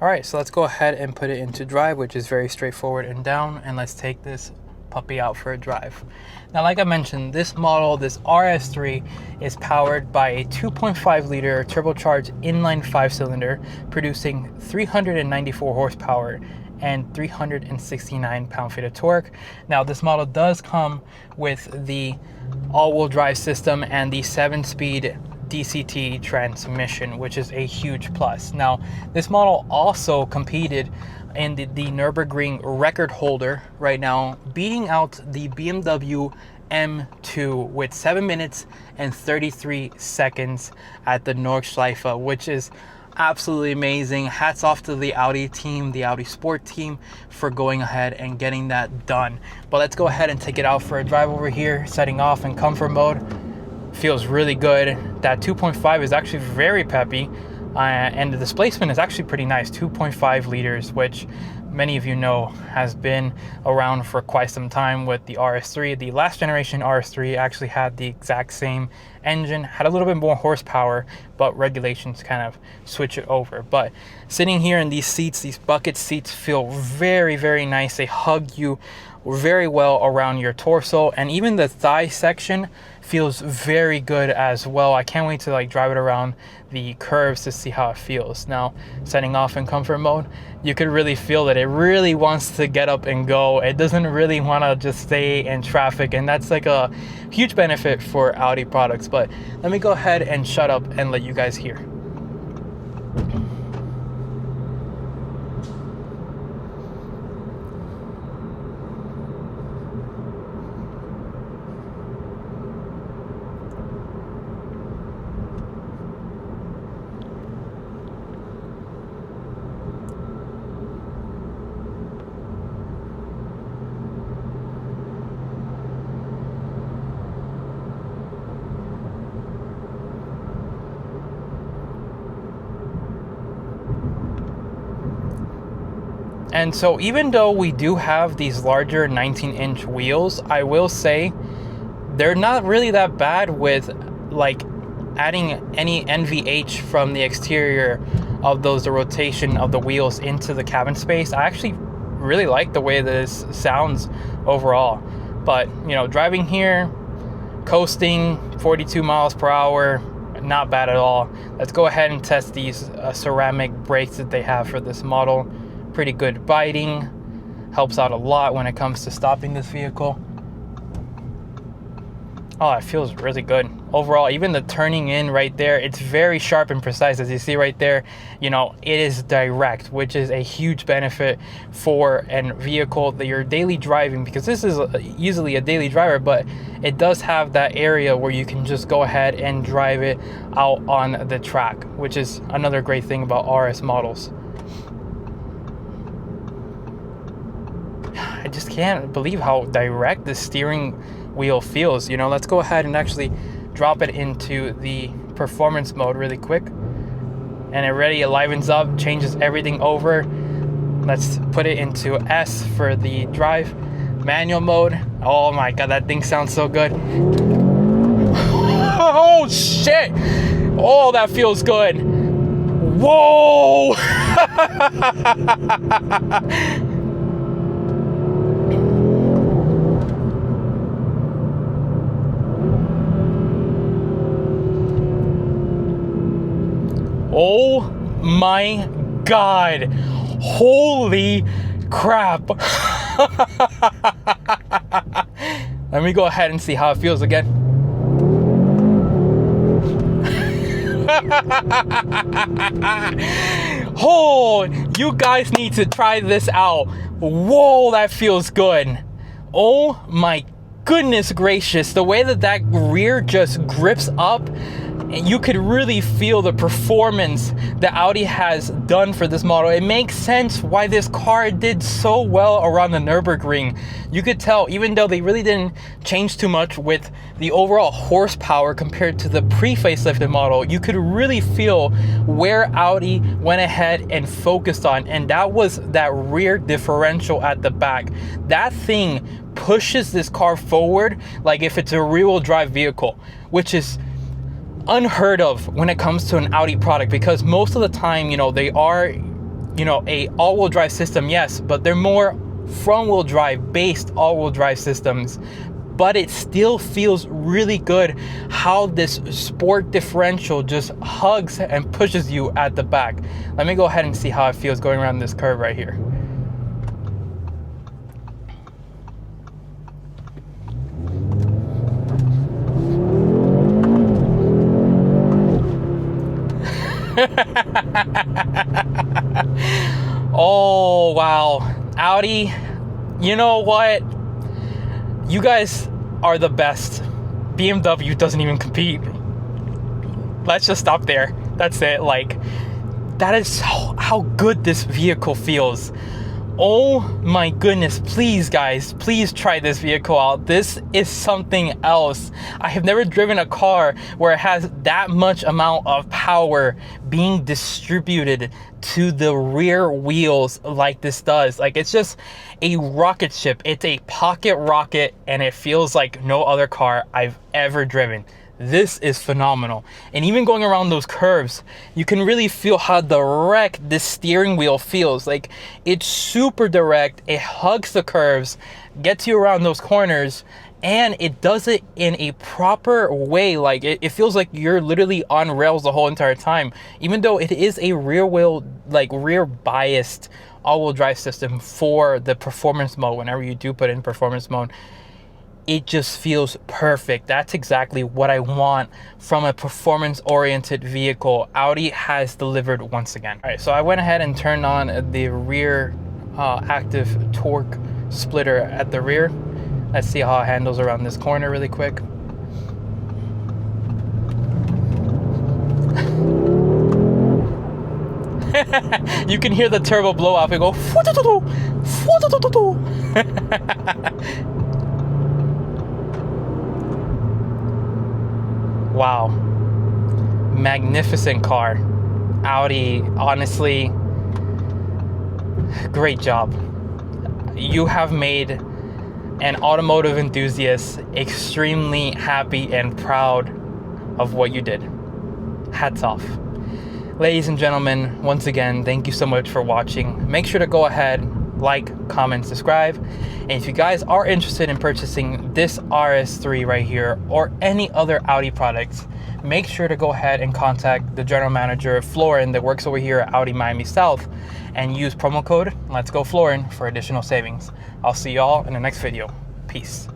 All right, so let's go ahead and put it into drive, which is very straightforward and down, and let's take this puppy out for a drive. Now, like I mentioned, this model, this RS3, is powered by a 2.5 liter turbocharged inline 5-cylinder, producing 394 horsepower and 369 pound-feet of torque. Now, this model does come with the all-wheel drive system and the 7-speed DCT transmission, which is a huge plus. Now, this model also competed in the Nürburgring record holder right now, beating out the BMW M2 with 7 minutes and 33 seconds at the Nordschleife, which is absolutely amazing. Hats off to the Audi team, the Audi Sport team, for going ahead and getting that done. But let's go ahead and take it out for a drive over here, setting off in comfort mode. Feels really good. That 2.5 is actually very peppy. And the displacement is actually pretty nice, 2.5 liters, which many of you know has been around for quite some time with the RS3. The last generation RS3 actually had the exact same engine, had a little bit more horsepower, but regulations kind of switch it over. But sitting here in these seats, these bucket seats, feel very, very nice. They hug you very well around your torso, and even the thigh section feels very good as well. I can't wait to like drive it around the curves to see how it feels. Now, setting off in comfort mode, you could really feel that it really wants to get up and go. It doesn't really want to just stay in traffic, and that's like a huge benefit for Audi products. But let me go ahead and shut up and let you guys hear. And so even though we do have these larger 19-inch wheels, I will say they're not really that bad with like adding any NVH from the exterior of the rotation of the wheels into the cabin space. I actually really like the way this sounds overall. But, you know, driving here, coasting 42 miles per hour, not bad at all. Let's go ahead and test these ceramic brakes that they have for this model. Pretty good biting, helps out a lot when it comes to stopping this vehicle. Oh, it feels really good. Overall, even the turning in right there, it's very sharp and precise. As you see right there, you know, it is direct, which is a huge benefit for a vehicle that you're daily driving, because this is easily a daily driver, but it does have that area where you can just go ahead and drive it out on the track, which is another great thing about RS models. I just can't believe how direct the steering wheel feels. You know, let's go ahead and actually drop it into the performance mode really quick. And it already livens up, changes everything over. Let's put it into S for the drive. Manual mode. Oh my God, that thing sounds so good. Oh shit! Oh, that feels good. Whoa! Oh my God. Holy crap. Let me go ahead and see how it feels again. Oh, you guys need to try this out. Whoa, that feels good. Oh my goodness gracious. The way that rear just grips up, and you could really feel the performance that Audi has done for this model. It makes sense why this car did so well around the Nürburgring. You could tell, even though they really didn't change too much with the overall horsepower compared to the pre-facelifted model, you could really feel where Audi went ahead and focused on, and that was that rear differential at the back. That thing pushes this car forward like if it's a rear-wheel drive vehicle, which is unheard of when it comes to an Audi product, because most of the time, you know, they are you know, a all-wheel drive system, yes, but they're more front-wheel drive based all-wheel drive systems. But it still feels really good how this sport differential just hugs and pushes you at the back. Let me go ahead and see how it feels going around this curve right here. Oh, wow. Audi, you know what? You guys are the best. BMW doesn't even compete. Let's just stop there. That's it. Like, that is how good this vehicle feels. Oh my goodness, please guys, please try this vehicle out. This is something else. I have never driven a car where it has that much amount of power being distributed to the rear wheels like this does. Like, it's just a rocket ship. It's a pocket rocket, and it feels like no other car I've ever driven. This is phenomenal. And even going around those curves, you can really feel how direct this steering wheel feels. Like, it's super direct. It hugs the curves, gets you around those corners, and it does it in a proper way. Like, it feels like you're literally on rails the whole entire time, even though it is a rear wheel, like rear biased all-wheel drive system for the performance mode. Whenever you do put in performance mode, it just feels perfect. That's exactly what I want from a performance-oriented vehicle. Audi has delivered once again. All right, so I went ahead and turned on the rear active torque splitter at the rear. Let's see how it handles around this corner really quick. You can hear the turbo blow off. It go. Wow, magnificent car. Audi, honestly, great job. You have made an automotive enthusiast extremely happy and proud of what you did. Hats off. Ladies and gentlemen, once again, thank you so much for watching. Make sure to go ahead, like, comment, subscribe. And if you guys are interested in purchasing this RS3 right here or any other Audi products, make sure to go ahead and contact the general manager, Florin, that works over here at Audi Miami South, and use promo code Let's Go Florin for additional savings. I'll see y'all in the next video. Peace.